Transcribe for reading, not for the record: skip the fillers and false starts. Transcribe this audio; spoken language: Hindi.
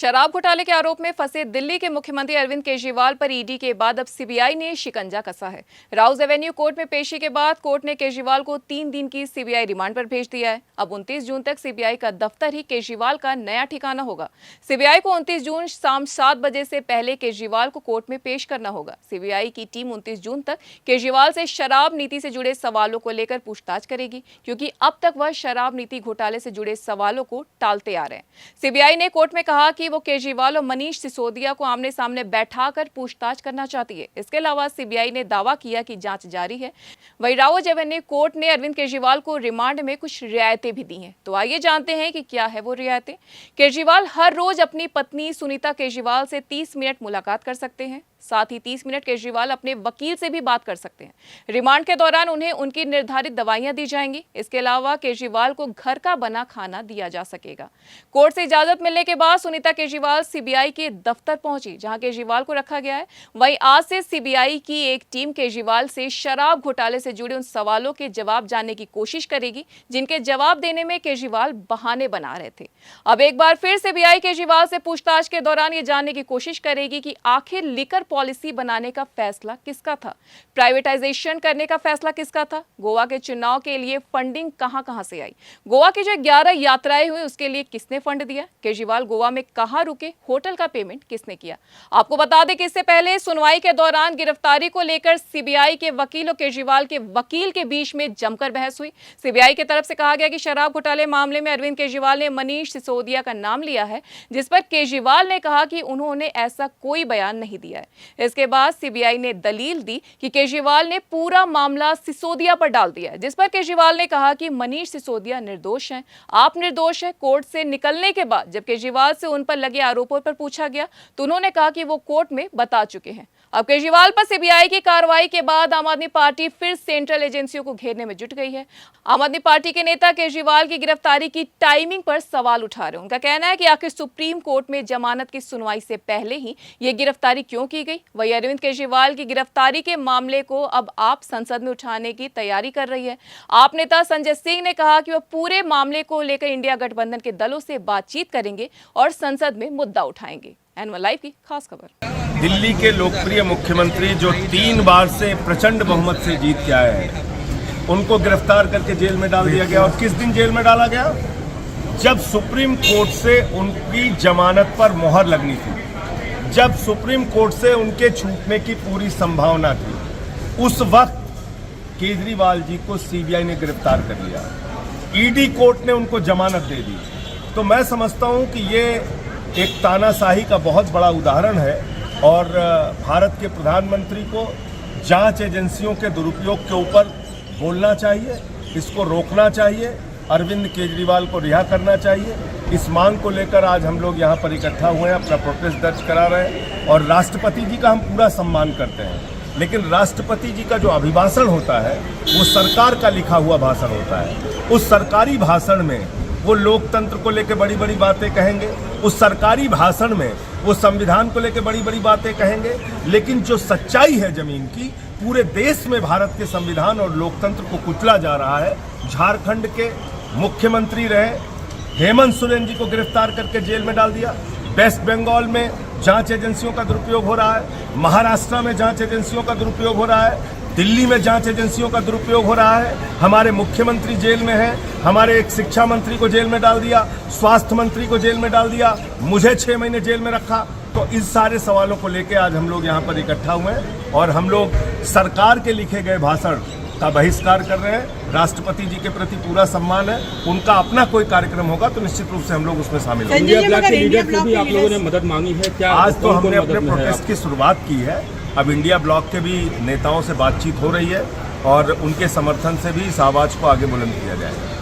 शराब घोटाले के आरोप में फंसे दिल्ली के मुख्यमंत्री अरविंद केजरीवाल पर ईडी के बाद अब सीबीआई ने शिकंजा कसा है। राउज एवेन्यू कोर्ट में पेशी के बाद कोर्ट ने केजरीवाल को 3 दिन की सीबीआई रिमांड पर भेज दिया है। अब 29 जून तक सीबीआई का दफ्तर ही केजरीवाल का नया ठिकाना होगा। सीबीआई को 29 जून शाम 7 बजे से पहले केजरीवाल को कोर्ट में पेश करना होगा। सीबीआई की टीम 29 जून तक केजरीवाल से शराब नीति से जुड़े सवालों को लेकर पूछताछ करेगी, क्योंकि अब तक वह शराब नीति घोटाले से जुड़े सवालों को टालते आ रहे हैं। सीबीआई ने कोर्ट में कहा कि वो केजरीवाल और मनीष सिसोदिया को आमने सामने बैठाकर पूछताछ करना चाहती है। इसके अलावा सीबीआई ने दावा किया कि जांच जारी है। वहीं राउज एवेन्यू कोर्ट ने अरविंद केजरीवाल को रिमांड में कुछ रियायतें भी दी हैं। तो आइए जानते हैं कि क्या है वो रियायतें। केजरीवाल हर रोज अपनी पत्नी सुनीता केजरीवाल से 30 मिनट मुलाकात कर सकते हैं। साथ ही 30 मिनट केजरीवाल अपने वकील से भी बात कर सकते हैं। रिमांड के दौरान उन्हें उनकी निर्धारित दवाइयां दी जाएंगी। इसके अलावा केजरीवाल को घर का बना खाना दिया जा सकेगा। कोर्ट से इजाजत मिलने के बाद सुनीता केजरीवाल सीबीआई के दफ्तर पहुंची, जहां केजरीवाल को रखा गया है। वहीं आज से सीबीआई की एक टीम केजरीवाल से शराब घोटाले से जुड़े उन सवालों के जवाब जानने की कोशिश करेगी, जिनके जवाब देने में केजरीवाल बहाने बना रहे थे। अब एक बार फिर सीबीआई केजरीवाल से पूछताछ के दौरान ये जानने की कोशिश करेगी कि आखिर लिकर पॉलिसी बनाने का फैसला किसका था, प्राइवेटाइजेशन करने का फैसला किसका था, गोवा के चुनाव के लिए फंडिंग कहां से आई, गोवा की जो 11 यात्राएं हुई उसके लिए किसने फंड दिया, केजरीवाल गोवा में कहां रुके, होटल का पेमेंट किसने किया। आपको बता दें कि इससे पहले सुनवाई के दौरान गिरफ्तारी को लेकर सीबीआई के वकील और केजरीवाल के वकील के बीच में जमकर बहस हुई। सीबीआई की तरफ से कहा गया कि शराब घोटाले मामले में अरविंद केजरीवाल ने मनीष सिसोदिया का नाम लिया है, जिस पर केजरीवाल ने कहा कि उन्होंने ऐसा कोई बयान नहीं दिया है। इसके बाद सीबीआई ने दलील दी कि केजरीवाल ने पूरा मामला सिसोदिया पर डाल दिया है, जिस पर केजरीवाल ने कहा कि मनीष सिसोदिया निर्दोष हैं, आप निर्दोष हैं। कोर्ट से निकलने के बाद जब केजरीवाल से उन पर लगे आरोपों पर पूछा गया तो उन्होंने कहा कि वो कोर्ट में बता चुके हैं। अब केजरीवाल पर सीबीआई की कार्रवाई के बाद आम आदमी पार्टी फिर सेंट्रल एजेंसियों को घेरने में जुट गई है। आम आदमी पार्टी के नेता केजरीवाल की गिरफ्तारी की टाइमिंग पर सवाल उठा रहे हैं। उनका कहना है कि आखिर सुप्रीम कोर्ट में जमानत की सुनवाई से पहले ही ये गिरफ्तारी क्यों की गई। वहीं अरविंद केजरीवाल की गिरफ्तारी के मामले को अब आप संसद में उठाने की तैयारी कर रही है। आप नेता संजय सिंह ने कहा कि वह पूरे मामले को लेकर इंडिया गठबंधन के दलों से बातचीत करेंगे और संसद में मुद्दा उठाएंगे। एनवन लाइव की खास खबर। दिल्ली के लोकप्रिय मुख्यमंत्री जो 3 बार से प्रचंड बहुमत से जीत के आए हैं, उनको गिरफ्तार करके जेल में डाल दिया गया। और किस दिन जेल में डाला गया? जब सुप्रीम कोर्ट से उनकी जमानत पर मोहर लगनी थी, जब सुप्रीम कोर्ट से उनके छूटने की पूरी संभावना थी, उस वक्त केजरीवाल जी को सीबीआई ने गिरफ्तार कर लिया। ईडी कोर्ट ने उनको जमानत दे दी। तो मैं समझता हूं कि ये एक तानाशाही का बहुत बड़ा उदाहरण है और भारत के प्रधानमंत्री को जांच एजेंसियों के दुरुपयोग के ऊपर बोलना चाहिए, इसको रोकना चाहिए, अरविंद केजरीवाल को रिहा करना चाहिए। इस मांग को लेकर आज हम लोग यहाँ पर इकट्ठा हुए हैं, अपना प्रोटेस्ट दर्ज करा रहे हैं। और राष्ट्रपति जी का हम पूरा सम्मान करते हैं, लेकिन राष्ट्रपति जी का जो अभिभाषण होता है वो सरकार का लिखा हुआ भाषण होता है। उस सरकारी भाषण में वो लोकतंत्र को लेकर बड़ी बड़ी बातें कहेंगे, उस सरकारी भाषण में वो संविधान को लेकर बड़ी बड़ी बातें कहेंगे, लेकिन जो सच्चाई है जमीन की, पूरे देश में भारत के संविधान और लोकतंत्र को कुचला जा रहा है। झारखंड के मुख्यमंत्री रहे हेमंत सोरेन जी को गिरफ्तार करके जेल में डाल दिया। वेस्ट बंगाल में जांच एजेंसियों का दुरुपयोग हो रहा है, महाराष्ट्र में जांच एजेंसियों का दुरुपयोग हो रहा है, दिल्ली में जांच एजेंसियों का दुरुपयोग हो रहा है। हमारे मुख्यमंत्री जेल में हैं, हमारे एक शिक्षा मंत्री को जेल में डाल दिया, स्वास्थ्य मंत्री को जेल में डाल दिया, मुझे 6 महीने जेल में रखा। तो इस सारे सवालों को लेकर आज हम लोग यहाँ पर इकट्ठा हुए हैं और हम लोग सरकार के लिखे गए भाषण का बहिष्कार कर रहे हैं। राष्ट्रपति जी के प्रति पूरा सम्मान है, उनका अपना कोई कार्यक्रम होगा तो निश्चित रूप से हम लोग उसमें शामिल होंगे। इंडिया ब्लॉक के लीडर से भी आप लोगों ने मदद मांगी है क्या? आज तो हमने अपने प्रोटेस्ट की शुरुआत की है। अब इंडिया ब्लॉक के भी नेताओं से बातचीत हो रही है और उनके समर्थन से भी इस आवाज को आगे बुलंद किया जाएगा।